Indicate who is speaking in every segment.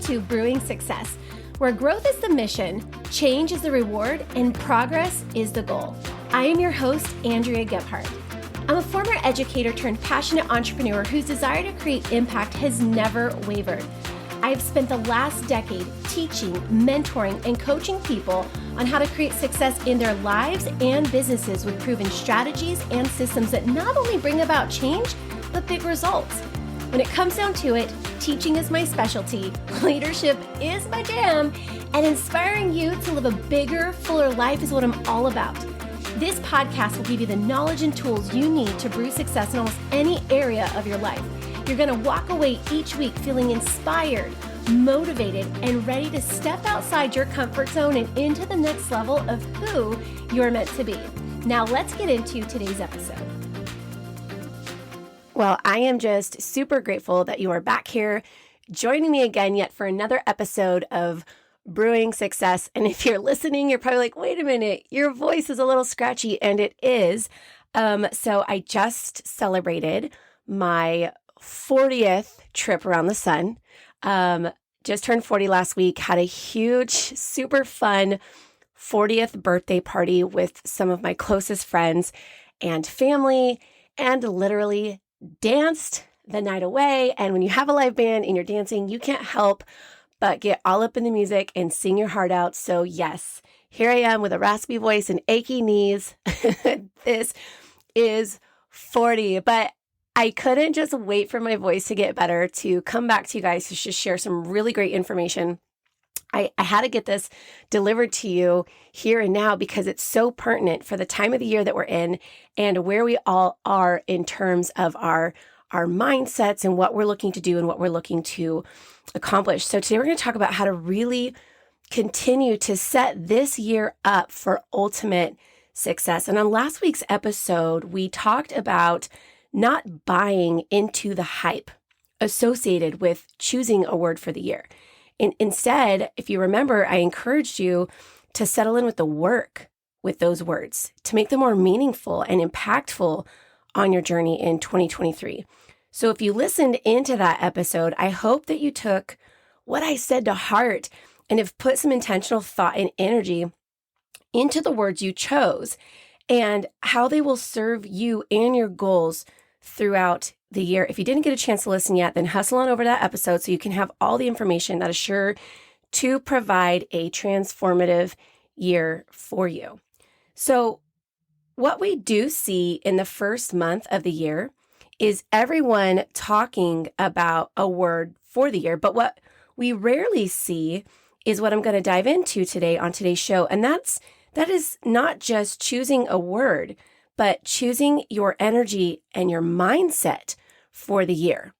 Speaker 1: to Brewing Success, where growth is the mission, change is the reward, and progress is the goal. I am your host, Andrea Gebhardt. I'm a former educator turned passionate entrepreneur whose desire to create impact has never wavered. I have spent the last decade teaching, mentoring, and coaching people on how to create success in their lives and businesses with proven strategies and systems that not only bring about change, but big results. When it comes down to it, teaching is my specialty, leadership is my jam, and inspiring you to live a bigger, fuller life is what I'm all about. This podcast will give you the knowledge and tools you need to brew success in almost any area of your life. You're going to walk away each week feeling inspired, motivated, and ready to step outside your comfort zone and into the next level of who you're meant to be. Now let's get into today's episode. Well, I am just super grateful that you are back here joining me again yet for another episode of Brewing Success. And if you're listening, you're probably like, wait a minute, your voice is a little scratchy, and it is. So I just celebrated my 40th trip around the sun. Just turned 40 last week, had a huge, super fun 40th birthday party with some of my closest friends and family, and literally danced the night away. And when you have a live band and you're dancing, you can't help but get all up in the music and sing your heart out. So yes, here I am with a raspy voice and achy knees. This is 40, but I couldn't just wait for my voice to get better to come back to you guys to just share some really great information. I had to get this delivered to you here and now because it's so pertinent for the time of the year that we're in and where we all are in terms of our mindsets and what we're looking to do and what we're looking to accomplish. So today we're going to talk about how to really continue to set this year up for ultimate success. And on last week's episode, we talked about not buying into the hype associated with choosing a word for the year. And instead, if you remember, I encouraged you to settle in with the work with those words to make them more meaningful and impactful on your journey in 2023. So if you listened into that episode, I hope that you took what I said to heart and have put some intentional thought and energy into the words you chose and how they will serve you and your goals throughout the year. If you didn't get a chance to listen yet, then hustle on over to that episode so you can have all the information that is sure to provide a transformative year for you. So what we do see in the first month of the year is everyone talking about a word for the year. But what we rarely see is what I'm going to dive into today on today's show. And that is not just choosing a word, but choosing your energy and your mindset for the year.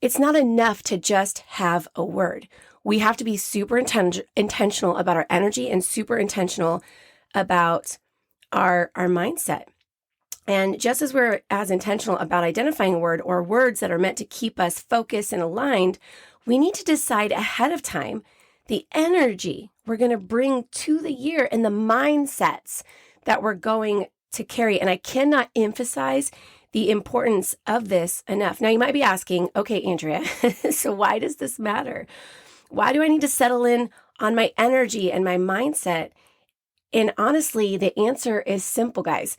Speaker 1: It's not enough to just have a word. We have to be super intentional about our energy and super intentional about our mindset. And just as we're as intentional about identifying a word or words that are meant to keep us focused and aligned, we need to decide ahead of time the energy we're going to bring to the year and the mindsets that we're going to carry. And I cannot emphasize the importance of this enough. Now you might be asking, okay, Andrea, so why does this matter? Why do I need to settle in on my energy and my mindset? And honestly, the answer is simple, guys.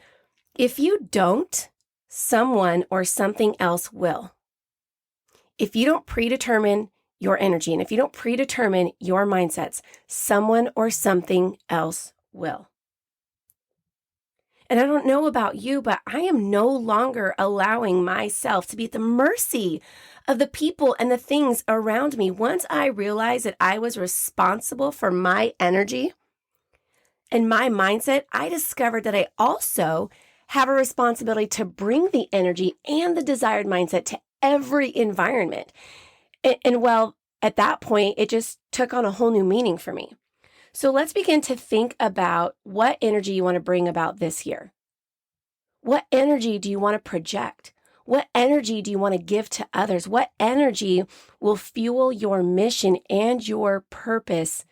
Speaker 1: If you don't, someone or something else will. If you don't predetermine your energy and if you don't predetermine your mindsets, someone or something else will. And I don't know about you, but I am no longer allowing myself to be at the mercy of the people and the things around me. Once I realized that I was responsible for my energy and my mindset, I discovered that I also have a responsibility to bring the energy and the desired mindset to every environment. And well, at that point, it just took on a whole new meaning for me. So let's begin to think about what energy you want to bring about this year. What energy do you want to project? What energy do you want to give to others? What energy will fuel your mission and your purpose?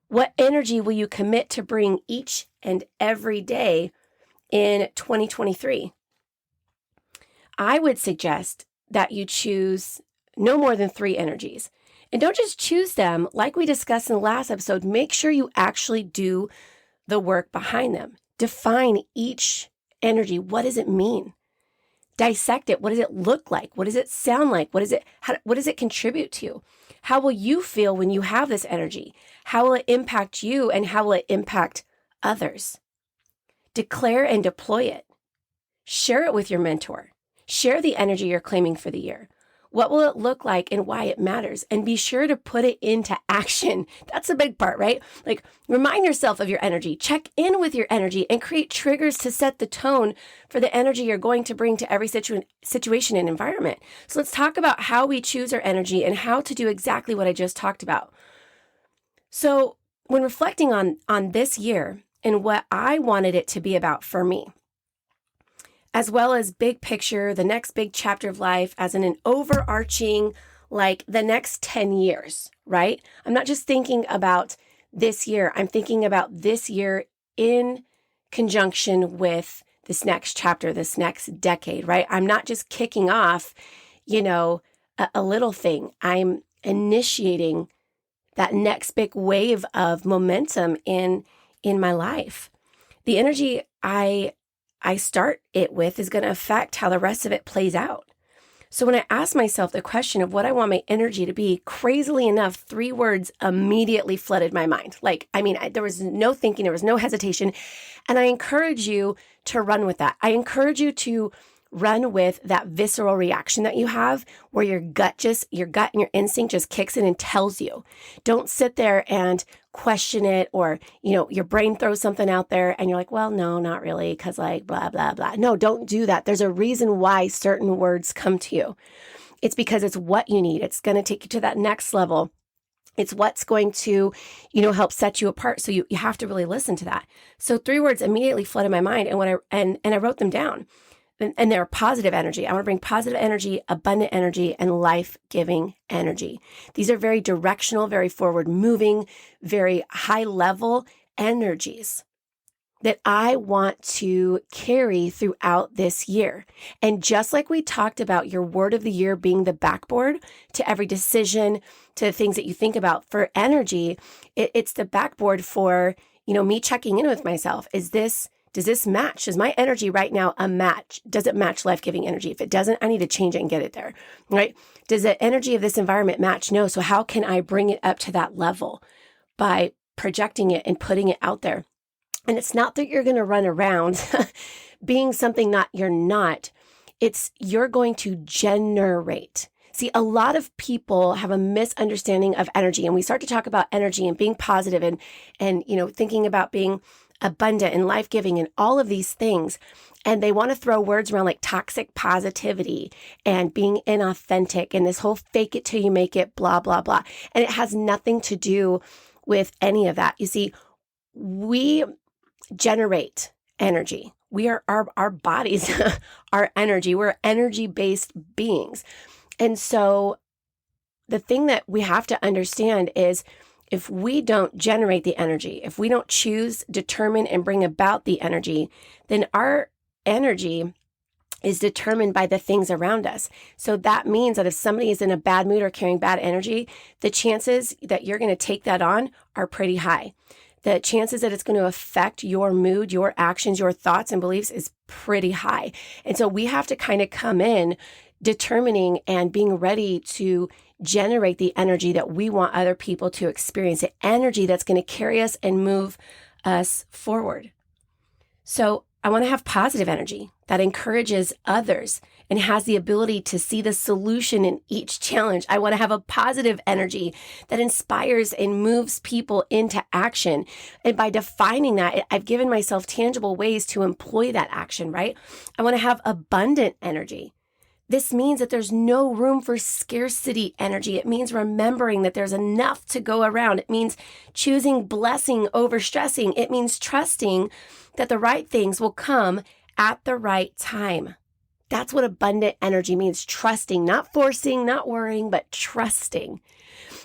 Speaker 1: What energy will you commit to bring each and every day in 2023? I would suggest that you choose no more than 3 energies. And don't just choose them. Like we discussed in the last episode, make sure you actually do the work behind them. Define each energy. What does it mean? Dissect it. What does it look like? What does it sound like? What does it contribute to? How will you feel when you have this energy? How will it impact you and how will it impact others? Declare and deploy it. Share it with your mentor. Share the energy you're claiming for the year. What will it look like and why it matters? And be sure to put it into action. That's a big part, right? Like, remind yourself of your energy. Check in with your energy and create triggers to set the tone for the energy you're going to bring to every situation and environment. So let's talk about how we choose our energy and how to do exactly what I just talked about. So when reflecting on this year and what I wanted it to be about for me, as well as big picture, the next big chapter of life, as in an overarching, like the next 10 years, right? I'm not just thinking about this year. I'm thinking about this year in conjunction with this next chapter, this next decade, right? I'm not just kicking off, a little thing. I'm initiating that next big wave of momentum in my life. The energy I start it with is going to affect how the rest of it plays out. So when I asked myself the question of what I want my energy to be, crazily enough, 3 words immediately flooded my mind. There was no thinking, there was no hesitation. And I encourage you to run with that. I encourage you to run with that visceral reaction that you have where your gut and your instinct just kicks in and tells you. Don't sit there and question it or, your brain throws something out there and you're like, well, no, not really, because like blah, blah, blah. No, don't do that. There's a reason why certain words come to you. It's because it's what you need. It's going to take you to that next level. It's what's going to, help set you apart. So you have to really listen to that. So 3 words immediately flooded my mind and I wrote them down. And they're positive energy. I want to bring positive energy, abundant energy, and life-giving energy. These are very directional, very forward-moving, very high-level energies that I want to carry throughout this year. And just like we talked about your word of the year being the backboard to every decision, to the things that you think about for energy, it's the backboard for, me checking in with myself. Does this match? Is my energy right now a match? Does it match life-giving energy? If it doesn't, I need to change it and get it there, right? Does the energy of this environment match? No. So how can I bring it up to that level? By projecting it and putting it out there. And it's not that you're going to run around being something you're not. It's you're going to generate. See, a lot of people have a misunderstanding of energy, and we start to talk about energy and being positive and thinking about being abundant and life-giving and all of these things. And they want to throw words around like toxic positivity and being inauthentic and this whole fake it till you make it, blah, blah, blah. And it has nothing to do with any of that. You see, we generate energy. We are our bodies are energy. We're energy-based beings. And so the thing that we have to understand is if we don't generate the energy, if we don't choose, determine, and bring about the energy, then our energy is determined by the things around us. So that means that if somebody is in a bad mood or carrying bad energy, the chances that you're going to take that on are pretty high. The chances that it's going to affect your mood, your actions, your thoughts and beliefs is pretty high. And so we have to kind of come in determining and being ready to generate the energy that we want other people to experience, the energy that's going to carry us and move us forward. So I want to have positive energy that encourages others and has the ability to see the solution in each challenge. I want to have a positive energy that inspires and moves people into action. And by defining that, I've given myself tangible ways to employ that action, right? I want to have abundant energy. This means that there's no room for scarcity energy. It means remembering that there's enough to go around. It means choosing blessing over stressing. It means trusting that the right things will come at the right time. That's what abundant energy means. Trusting, not forcing, not worrying, but trusting.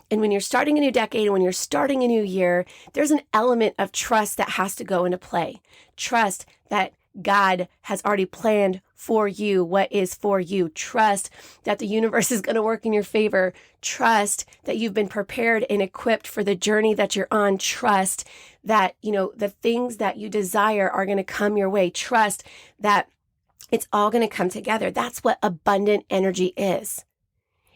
Speaker 1: And when you're starting a new decade and when you're starting a new year, there's an element of trust that has to go into play. Trust that God has already planned for you what is for you. Trust that the universe is going to work in your favor. Trust that you've been prepared and equipped for the journey that you're on. Trust that, the things that you desire are going to come your way. Trust that it's all going to come together. That's what abundant energy is.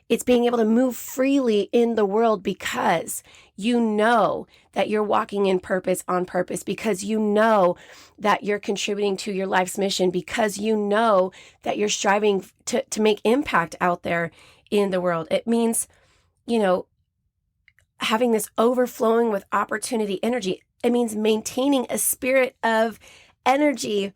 Speaker 1: It's being able to move freely in the world because you know that you're walking in purpose on purpose, because you know that you're contributing to your life's mission, because you know that you're striving to make impact out there in the world. It means, having this overflowing with opportunity energy. It means maintaining a spirit of energy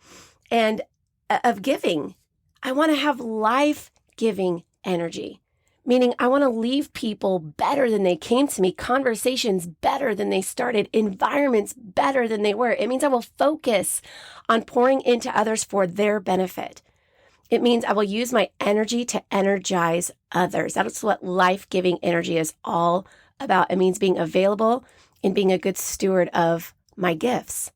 Speaker 1: and of giving. I want to have life-giving energy. Meaning I want to leave people better than they came to me, conversations better than they started, environments better than they were. It means I will focus on pouring into others for their benefit. It means I will use my energy to energize others. That's what life-giving energy is all about. It means being available and being a good steward of my gifts.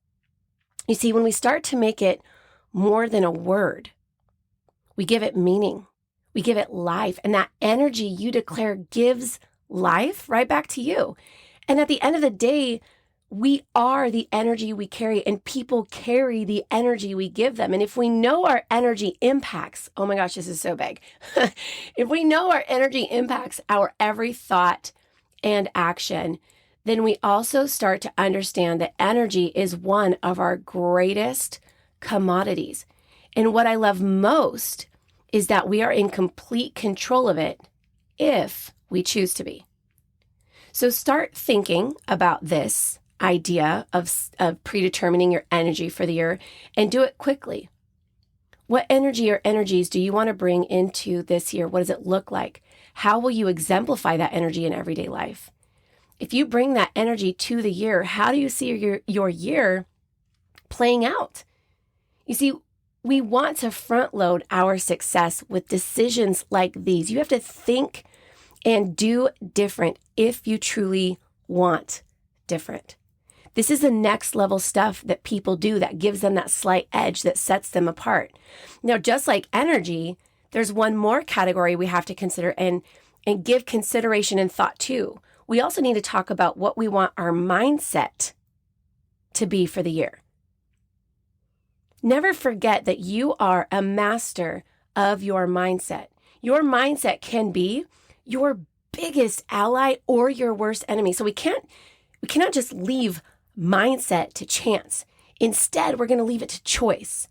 Speaker 1: You see, when we start to make it more than a word, we give it meaning. We give it life, and that energy you declare gives life right back to you. And at the end of the day, we are the energy we carry, and people carry the energy we give them. And if we know our energy impacts, oh my gosh, this is so big. If we know our energy impacts our every thought and action, then we also start to understand that energy is one of our greatest commodities. And what I love most is that we are in complete control of it if we choose to be. So start thinking about this idea of predetermining your energy for the year, and do it quickly. What energy or energies do you want to bring into this year? What does it look like? How will you exemplify that energy in everyday life? If you bring that energy to the year, how do you see your year playing out? You see, we want to front load our success with decisions like these. You have to think and do different if you truly want different. This is the next level stuff that people do that gives them that slight edge that sets them apart. Now, just like energy, there's one more category we have to consider and give consideration and thought to. We also need to talk about what we want our mindset to be for the year. Never forget that you are a master of your mindset. Your mindset can be your biggest ally or your worst enemy. So we cannot just leave mindset to chance. Instead, we're going to leave it to choice.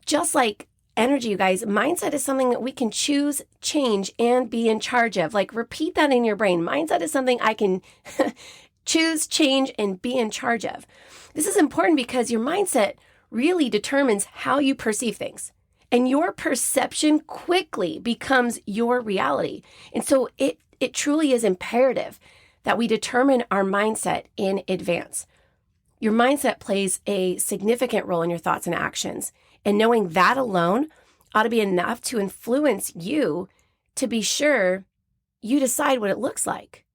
Speaker 1: Just like energy, you guys, mindset is something that we can choose, change, and be in charge of. Like, repeat that in your brain. Mindset is something I can choose, change, and be in charge of. This is important because your mindset really determines how you perceive things. And your perception quickly becomes your reality. And so it truly is imperative that we determine our mindset in advance. Your mindset plays a significant role in your thoughts and actions. And knowing that alone ought to be enough to influence you to be sure you decide what it looks like.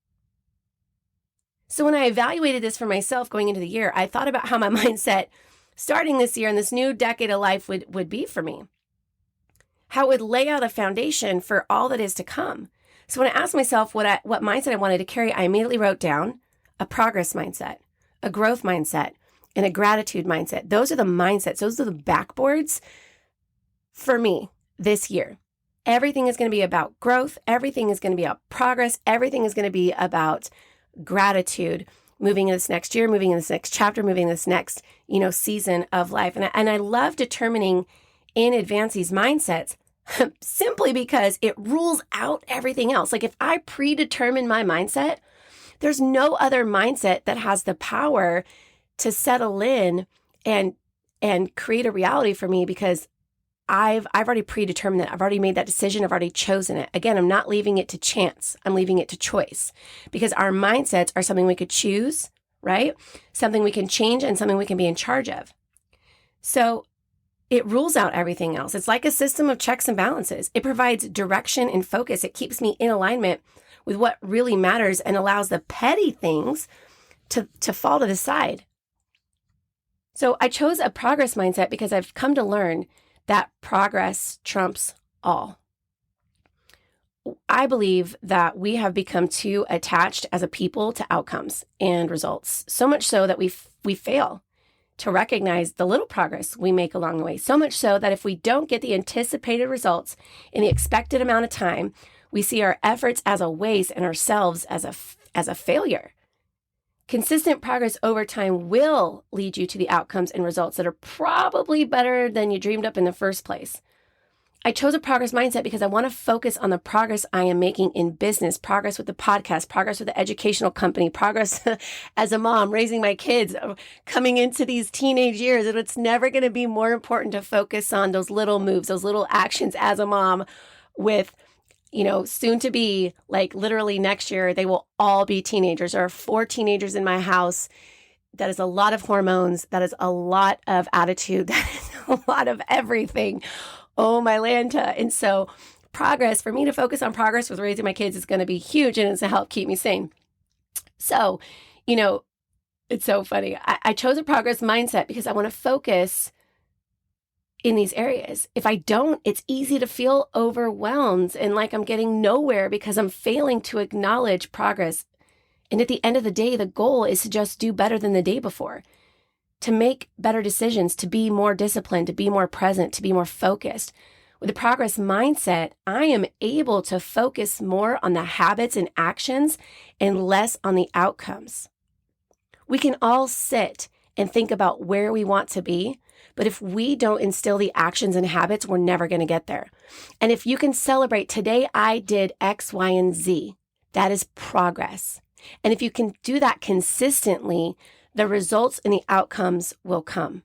Speaker 1: So when I evaluated this for myself going into the year, I thought about how my mindset starting this year in this new decade of life would be for me. How it would lay out a foundation for all that is to come. So when I asked myself what mindset I wanted to carry, I immediately wrote down a progress mindset, a growth mindset, and a gratitude mindset. Those are the mindsets. Those are the backboards for me this year. Everything is going to be about growth. Everything is going to be about progress. Everything is going to be about gratitude. Moving in this next year, moving in this next chapter, moving in this next, season of life. And I love determining in advance these mindsets simply because it rules out everything else. Like, if I predetermine my mindset, there's no other mindset that has the power to settle in and create a reality for me, because I've already predetermined it. I've already made that decision. I've already chosen it. Again, I'm not leaving it to chance. I'm leaving it to choice, because our mindsets are something we could choose, right? Something we can change and something we can be in charge of. So it rules out everything else. It's like a system of checks and balances. It provides direction and focus. It keeps me in alignment with what really matters and allows the petty things to fall to the side. So I chose a progress mindset because I've come to learn that progress trumps all. I believe that we have become too attached as a people to outcomes and results, so much so that we fail to recognize the little progress we make along the way. So much so that if we don't get the anticipated results in the expected amount of time, we see our efforts as a waste and ourselves as a failure. Consistent progress over time will lead you to the outcomes and results that are probably better than you dreamed up in the first place. I chose a progress mindset because I want to focus on the progress I am making in business, progress with the podcast, progress with the educational company, progress as a mom, raising my kids, coming into these teenage years. And it's never going to be more important to focus on those little moves, those little actions as a mom with, soon to be, like literally next year, they will all be teenagers. There are 4 teenagers in my house. That is a lot of hormones. That is a lot of attitude. That is a lot of everything. Oh, my Lanta. And so progress, for me to focus on progress with raising my kids is going to be huge, and it's to help keep me sane. So, it's so funny. I chose a progress mindset because I want to focus in these areas. If I don't, it's easy to feel overwhelmed and like I'm getting nowhere because I'm failing to acknowledge progress. And at the end of the day, the goal is to just do better than the day before, to make better decisions, to be more disciplined, to be more present, to be more focused. With a progress mindset, I am able to focus more on the habits and actions and less on the outcomes. We can all sit and think about where we want to be, but if we don't instill the actions and habits, we're never going to get there. And if you can celebrate, today I did X, Y, and Z, that is progress. And if you can do that consistently, the results and the outcomes will come.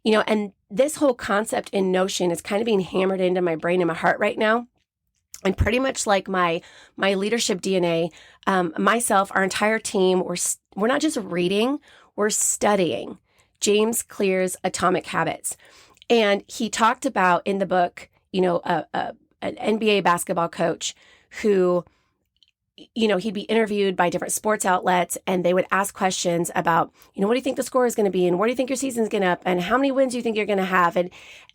Speaker 1: And this whole concept and notion is kind of being hammered into my brain and my heart right now. And pretty much like my leadership DNA, myself, our entire team, we're not just reading, we're studying James Clear's Atomic Habits. And he talked about in the book, an NBA basketball coach who, he'd be interviewed by different sports outlets, and they would ask questions about, what do you think the score is going to be? And where do you think your season's going to, and how many wins do you think you're going to have?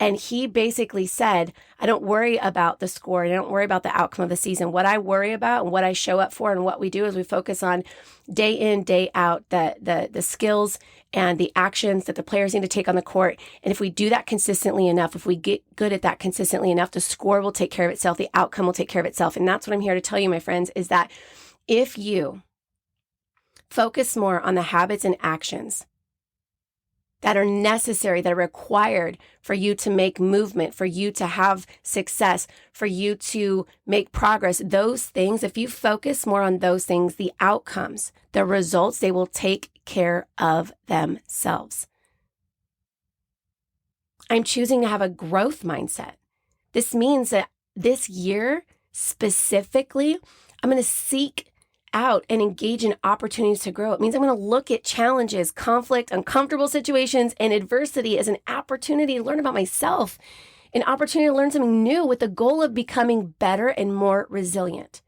Speaker 1: And he basically said, I don't worry about the score. And I don't worry about the outcome of the season. What I worry about and what I show up for and what we do is we focus on day in, day out, the skills and the actions that the players need to take on the court. And if we do that consistently enough, if we get good at that consistently enough, the score will take care of itself. The outcome will take care of itself. And that's what I'm here to tell you, my friends, is that if you focus more on the habits and actions that are necessary, that are required for you to make movement, for you to have success, for you to make progress, those things, if you focus more on those things, the outcomes, the results, they will take care of themselves. I'm choosing to have a growth mindset. This means that this year specifically, I'm going to seek out and engage in opportunities to grow. It means I'm going to look at challenges, conflict, uncomfortable situations, and adversity as an opportunity to learn about myself, an opportunity to learn something new with the goal of becoming better and more resilient.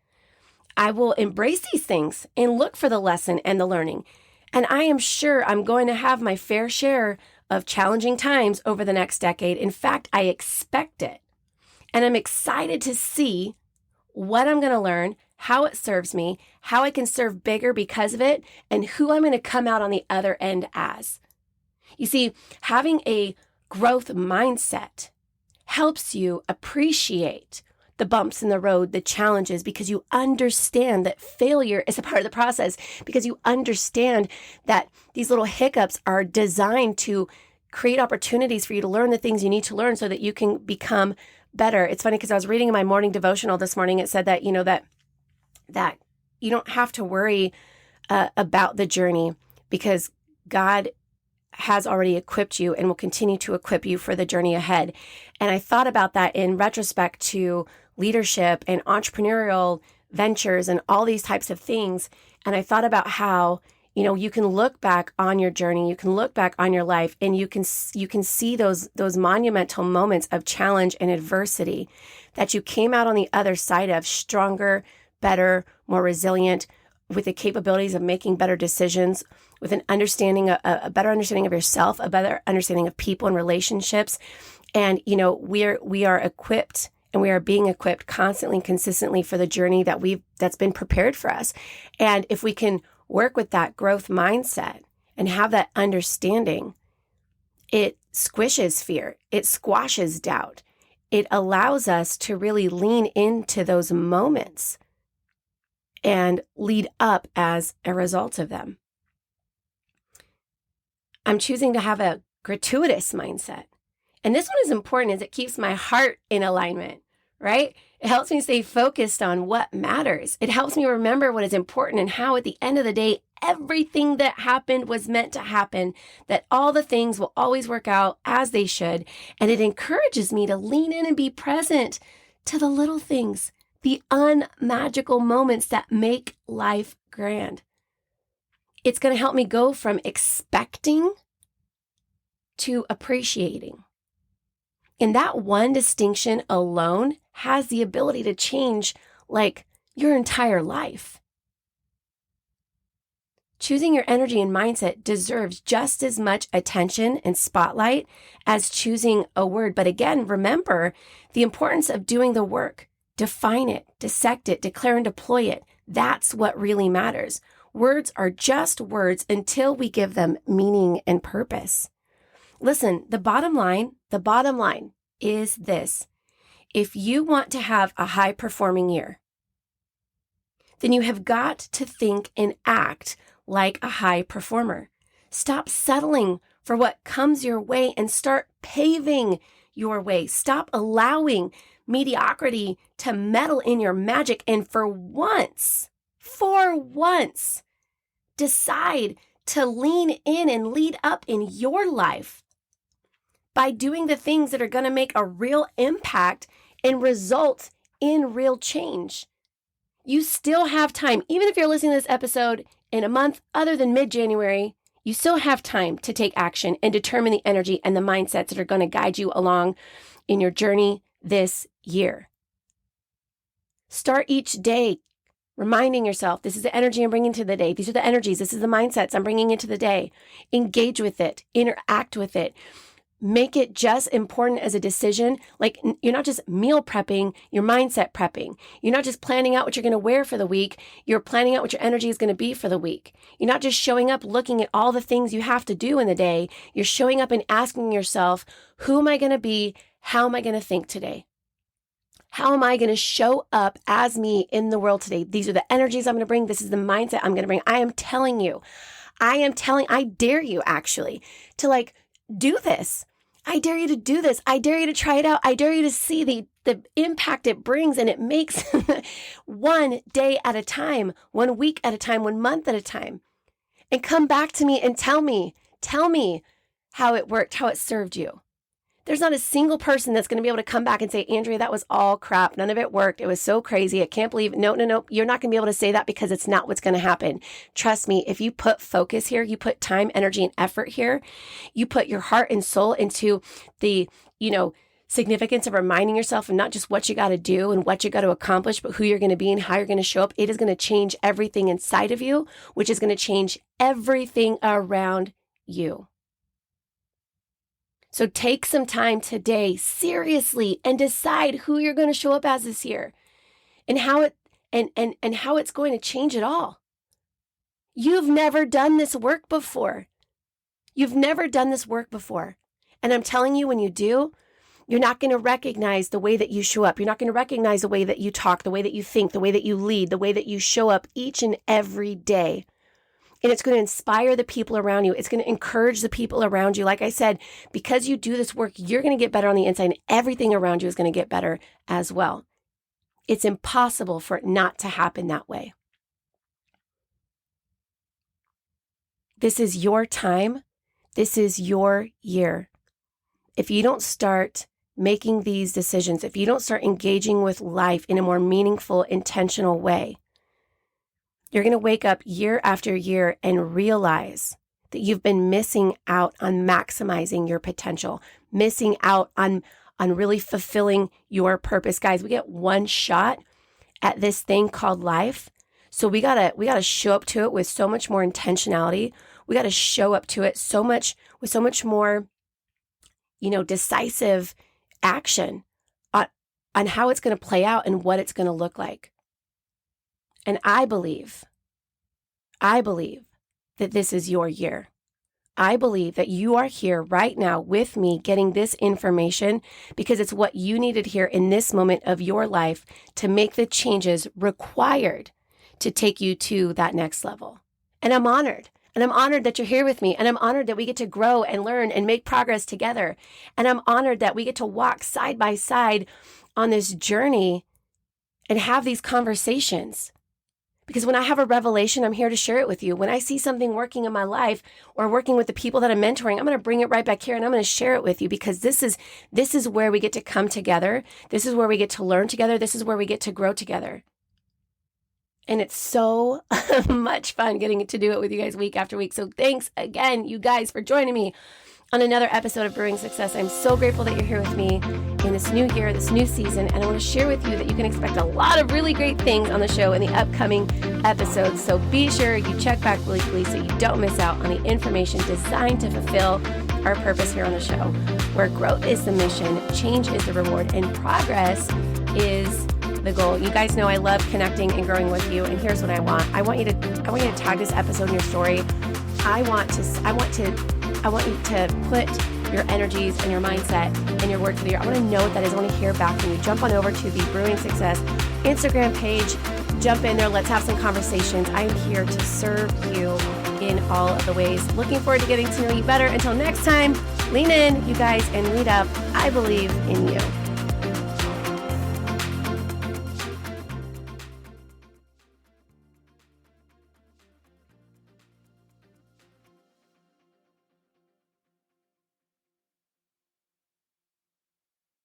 Speaker 1: I will embrace these things and look for the lesson and the learning. And I am sure I'm going to have my fair share of challenging times over the next decade. In fact, I expect it. And I'm excited to see what I'm going to learn, how it serves me, how I can serve bigger because of it, and who I'm going to come out on the other end as. You see, having a growth mindset helps you appreciate the bumps in the road, the challenges, because you understand that failure is a part of the process, because you understand that these little hiccups are designed to create opportunities for you to learn the things you need to learn so that you can become better. It's funny because I was reading in my morning devotional this morning. It said that, that you don't have to worry about the journey because God has already equipped you and will continue to equip you for the journey ahead. And I thought about that in retrospect to leadership and entrepreneurial ventures and all these types of things. And I thought about how, you can look back on your journey, you can look back on your life, and you can see those monumental moments of challenge and adversity that you came out on the other side of stronger, better, more resilient, with the capabilities of making better decisions, with an understanding, a better understanding of yourself, a better understanding of people and relationships. And, we are equipped and we are being equipped constantly and consistently for the journey that's been prepared for us. And if we can work with that growth mindset and have that understanding, it squishes fear. It squashes doubt. It allows us to really lean into those moments and lead up as a result of them. I'm choosing to have a gratuitous mindset. And this one is important as it keeps my heart in alignment, right? It helps me stay focused on what matters. It helps me remember what is important and how at the end of the day, everything that happened was meant to happen, that all the things will always work out as they should. And it encourages me to lean in and be present to the little things, the unmagical moments that make life grand. It's going to help me go from expecting to appreciating. And that one distinction alone has the ability to change your entire life. Choosing your energy and mindset deserves just as much attention and spotlight as choosing a word. But again, remember the importance of doing the work. Define it, dissect it, declare and deploy it. That's what really matters. Words are just words until we give them meaning and purpose. Listen, the bottom line is this. If you want to have a high-performing year, then you have got to think and act like a high performer. Stop settling for what comes your way and start paving your way. Stop allowing mediocrity to meddle in your magic. And for once, decide to lean in and lead up in your life by doing the things that are going to make a real impact and result in real change. You still have time. Even if you're listening to this episode in a month other than mid-January, you still have time to take action and determine the energy and the mindsets that are going to guide you along in your journey this year. Start each day reminding yourself, this is the energy I'm bringing to the day. These are the energies. This is the mindsets I'm bringing into the day. Engage with it. Interact with it. Make it just important as a decision. Like, you're not just meal prepping, you're mindset prepping. You're not just planning out what you're going to wear for the week. You're planning out what your energy is going to be for the week. You're not just showing up looking at all the things you have to do in the day. You're showing up and asking yourself, who am I going to be? How am I going to think today? How am I going to show up as me in the world today? These are the energies I'm going to bring. This is the mindset I'm going to bring. I dare you actually to do this. I dare you to do this. I dare you to try it out. I dare you to see the impact it brings, and it makes one day at a time, 1 week at a time, 1 month at a time. And come back to me and tell me how it worked, how it served you. There's not a single person that's going to be able to come back and say, Andrea, that was all crap. None of it worked. It was so crazy. I can't believe it. No. You're not going to be able to say that because it's not what's going to happen. Trust me, if you put focus here, you put time, energy, and effort here, you put your heart and soul into the, significance of reminding yourself of not just what you got to do and what you got to accomplish, but who you're going to be and how you're going to show up. It is going to change everything inside of you, which is going to change everything around you. So take some time today, seriously, and decide who you're going to show up as this year and how it's going to change it all. You've never done this work before. And I'm telling you, when you do, you're not going to recognize the way that you show up. You're not going to recognize the way that you talk, the way that you think, the way that you lead, the way that you show up each and every day. And it's going to inspire the people around you. It's going to encourage the people around you. Like I said, because you do this work, you're going to get better on the inside, and everything around you is going to get better as well. It's impossible for it not to happen that way. This is your time. This is your year. If you don't start making these decisions, if you don't start engaging with life in a more meaningful, intentional way, you're going to wake up year after year and realize that you've been missing out on maximizing your potential, missing out on really fulfilling your purpose. Guys, we get one shot at this thing called life. So we gotta show up to it with so much more intentionality. We got to show up to it with so much more decisive action on how it's going to play out and what it's going to look like. And I believe that this is your year. I believe that you are here right now with me getting this information because it's what you needed here in this moment of your life to make the changes required to take you to that next level. And I'm honored. And I'm honored that you're here with me. And I'm honored that we get to grow and learn and make progress together. And I'm honored that we get to walk side by side on this journey and have these conversations. Because when I have a revelation, I'm here to share it with you. When I see something working in my life or working with the people that I'm mentoring, I'm going to bring it right back here and I'm going to share it with you because this is where we get to come together. This is where we get to learn together. This is where we get to grow together. And it's so much fun getting to do it with you guys week after week. So thanks again, you guys, for joining me on another episode of Brewing Success. I'm so grateful that you're here with me in this new year, this new season. And I want to share with you that you can expect a lot of really great things on the show in the upcoming episodes. So be sure you check back weekly so you don't miss out on the information designed to fulfill our purpose here on the show, where growth is the mission, change is the reward, and progress is the goal. You guys know I love connecting and growing with you. And here's what I want. I want you to tag this episode in your story. I want you to put your energies and your mindset and your word for the year. I want to know what that is. I want to hear back from you. Jump on over to the Brewing Success Instagram page. Jump in there. Let's have some conversations. I'm here to serve you in all of the ways. Looking forward to getting to know you better. Until next time, lean in, you guys, and lead up. I believe in you.